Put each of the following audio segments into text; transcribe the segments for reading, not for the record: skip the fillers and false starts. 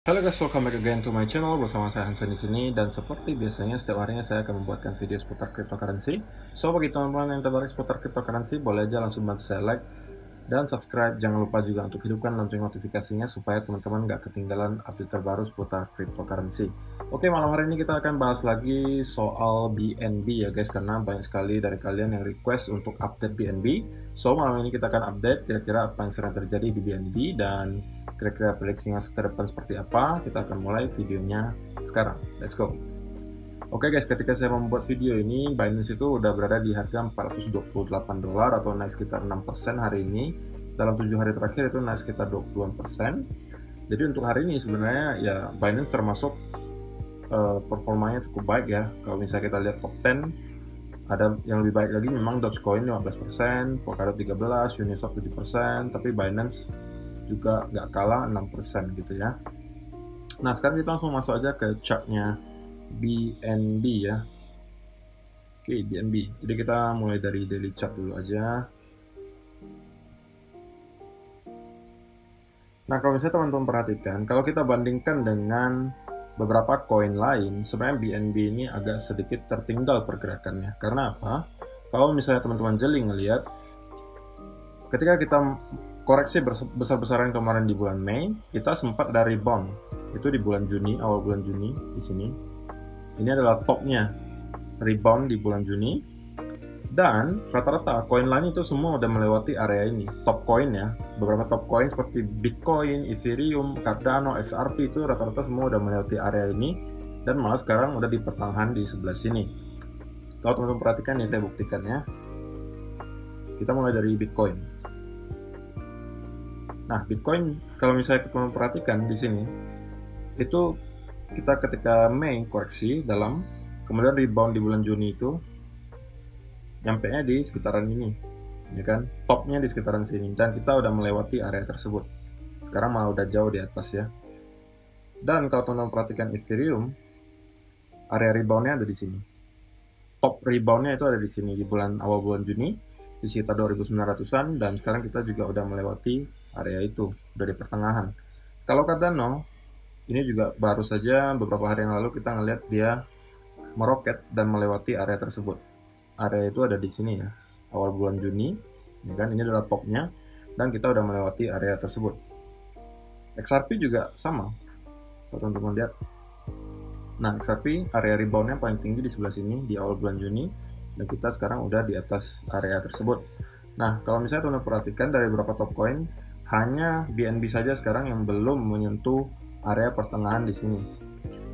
Halo guys, welcome back again to my channel. Bersama saya Hansen di sini, dan seperti biasanya setiap harinya saya akan membuatkan video seputar cryptocurrency. So bagi teman-teman yang tertarik seputar cryptocurrency, boleh aja langsung bantu saya like dan subscribe. Jangan lupa juga untuk hidupkan lonceng notifikasinya supaya teman-teman nggak ketinggalan update terbaru seputar cryptocurrency. Oke, malam hari ini kita akan bahas lagi soal BNB ya guys, karena banyak sekali dari kalian yang request untuk update BNB. So malam ini kita akan update kira-kira apa yang sedang terjadi di BNB dan kira-kira prediksinya ke depan seperti apa. Kita akan mulai videonya sekarang. Let's go. Oke guys, ketika saya membuat video ini, Binance itu udah berada di harga $428 atau naik sekitar 6% hari ini. Dalam 7 hari terakhir itu naik sekitar 20%. Jadi untuk hari ini sebenarnya ya Binance termasuk performanya cukup baik ya. Kalau misalnya kita lihat top 10, ada yang lebih baik lagi memang Dogecoin 15%, Polkadot 13%, Uniswap 7%, tapi Binance juga nggak kalah 6% gitu ya. Nah sekarang kita langsung masuk aja ke chartnya BNB ya. Oke, BNB. Jadi kita mulai dari daily chart dulu aja. Nah kalau misalnya teman-teman perhatikan, kalau kita bandingkan dengan beberapa koin lain, sebenarnya BNB ini agak sedikit tertinggal pergerakannya. Karena apa? Kalau misalnya teman-teman jeli ngelihat, ketika kita koreksi besar-besaran kemarin di bulan Mei, kita sempat ada rebound. Itu di bulan Juni, awal bulan Juni di sini. Ini adalah topnya, rebound di bulan Juni. Dan rata-rata koin lain itu semua udah melewati area ini. Top coin ya, beberapa top coin seperti Bitcoin, Ethereum, Cardano, XRP itu rata-rata semua udah melewati area ini. Dan malah sekarang udah di pertengahan di sebelah sini. Kalau teman-teman perhatikan nih, saya buktikan ya. Kita mulai dari Bitcoin. Nah, Bitcoin kalau misalnya kita perhatikan di sini, itu kita ketika Mei koreksi dalam, kemudian rebound di bulan Juni itu, nyampe-nya di sekitaran ini, ya kan? Topnya di sekitaran sini, dan kita udah melewati area tersebut. Sekarang malah udah jauh di atas ya. Dan kalau teman-teman perhatikan Ethereum, area rebound-nya ada di sini. Top rebound-nya itu ada di sini di awal bulan Juni, di sekitar 2.900-an, dan sekarang kita juga udah melewati area itu, dari pertengahan. Kalau Cardano, ini juga baru saja beberapa hari yang lalu kita ngelihat dia meroket dan melewati area tersebut. Area itu ada di sini ya, awal bulan Juni, ya kan? Ini adalah topnya, dan kita udah melewati area tersebut. XRP juga sama, kalau teman-teman lihat. Nah, XRP area reboundnya paling tinggi di sebelah sini di awal bulan Juni, dan kita sekarang udah di atas area tersebut. Nah, kalau misalnya teman-teman perhatikan dari beberapa top coin, hanya BNB saja sekarang yang belum menyentuh area pertengahan di sini.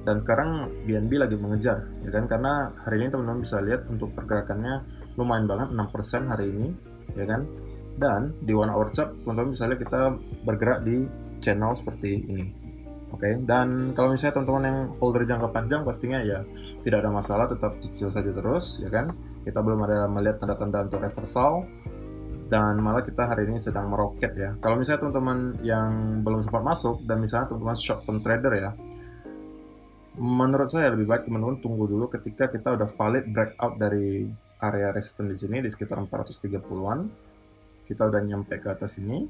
Dan sekarang BNB lagi mengejar, ya kan? Karena hari ini teman-teman bisa lihat untuk pergerakannya lumayan banget, 6% hari ini, ya kan? Dan di 1 hour chart, teman-teman bisa lihat kita bergerak di channel seperti ini. Oke, dan kalau misalnya teman-teman yang holder jangka panjang, pastinya ya tidak ada masalah, tetap cicil saja terus, ya kan? Kita belum ada melihat tanda-tanda untuk reversal, dan malah kita hari ini sedang meroket ya. Kalau misalnya teman-teman yang belum sempat masuk, dan misalnya teman-teman short term trader ya, menurut saya lebih baik teman-teman tunggu dulu ketika kita udah valid breakout dari area resistance di sini di sekitar 430-an. Kita udah nyampe ke atas ini,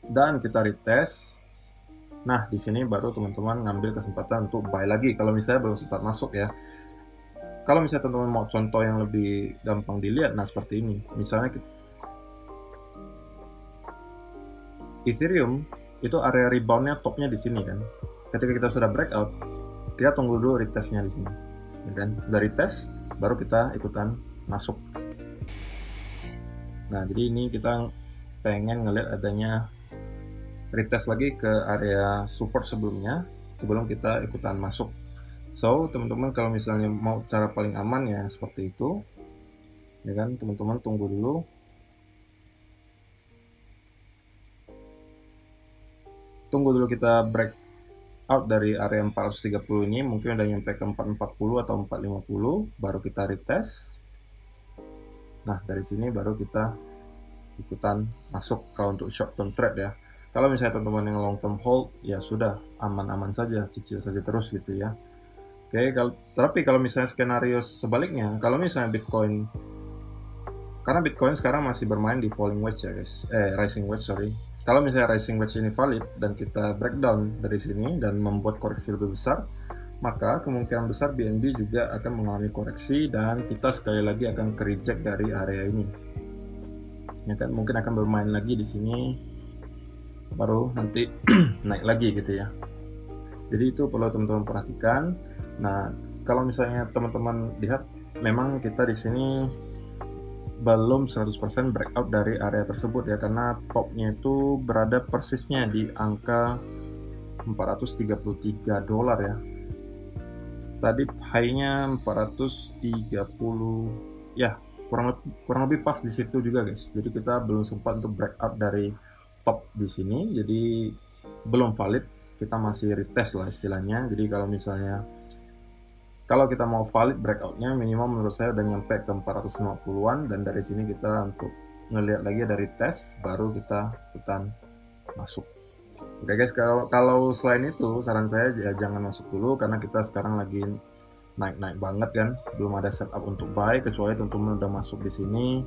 dan kita retest. Nah, di sini baru teman-teman ngambil kesempatan untuk buy lagi kalau misalnya belum sempat masuk ya. Kalau misalnya teman-teman mau contoh yang lebih gampang dilihat, nah seperti ini. Misalnya Ethereum itu area reboundnya topnya di sini kan. Ketika kita sudah breakout, kita tunggu dulu retestnya di sini, ya kan? Udah retest, baru kita ikutan masuk. Nah, jadi ini kita pengen ngelihat adanya retest lagi ke area support sebelumnya, sebelum kita ikutan masuk. So, teman-teman kalau misalnya mau cara paling aman ya seperti itu, ya kan? Teman-teman tunggu dulu. Tunggu dulu kita break out dari area 430 ini, mungkin udah nyampe ke 440 atau 450, baru kita retest. Nah, dari sini baru kita ikutan masuk kalau untuk short term trade ya. Kalau misalnya teman-teman yang long term hold, ya sudah aman-aman saja, cicil saja terus gitu ya. Oke, tapi kalau misalnya skenario sebaliknya, kalau misalnya karena Bitcoin sekarang masih bermain di falling wedge ya guys, rising wedge sorry. kalau misalnya rising wedge ini valid dan kita breakdown dari sini dan membuat koreksi lebih besar, maka kemungkinan besar BNB juga akan mengalami koreksi dan kita sekali lagi akan ke reject dari area ini. Ya kan, mungkin akan bermain lagi di sini, baru nanti naik lagi gitu ya. Jadi itu perlu teman-teman perhatikan. Nah, kalau misalnya teman-teman lihat, memang kita di sini belum 100% breakout dari area tersebut ya, karena topnya itu berada persisnya di angka 433 dolar ya. Tadi high-nya 430 ya, kurang lebih pas di situ juga guys. Jadi kita belum sempat untuk breakout dari top di sini, jadi belum valid. Kita masih retest lah istilahnya. Jadi kalau kita mau valid breakoutnya, minimal menurut saya udah nyampe ke 450-an, dan dari sini kita untuk ngelihat lagi dari tes, baru kita ikutan masuk. Oke guys, kalau selain itu saran saya ya jangan masuk dulu, karena kita sekarang lagi naik-naik banget kan, belum ada setup untuk buy, kecuali teman-teman udah masuk di sini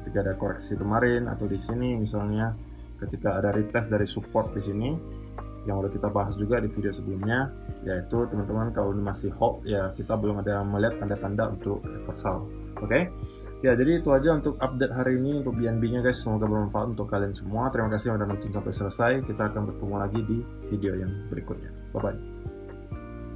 ketika ada koreksi kemarin, atau di sini misalnya ketika ada retest dari support di sini yang udah kita bahas juga di video sebelumnya, yaitu teman-teman kalau masih hold ya kita belum ada melihat tanda-tanda untuk reversal. Oke? Ya, jadi itu aja untuk update hari ini untuk BNB-nya guys. Semoga bermanfaat untuk kalian semua. Terima kasih yang udah nonton sampai selesai. Kita akan bertemu lagi di video yang berikutnya. Bye bye.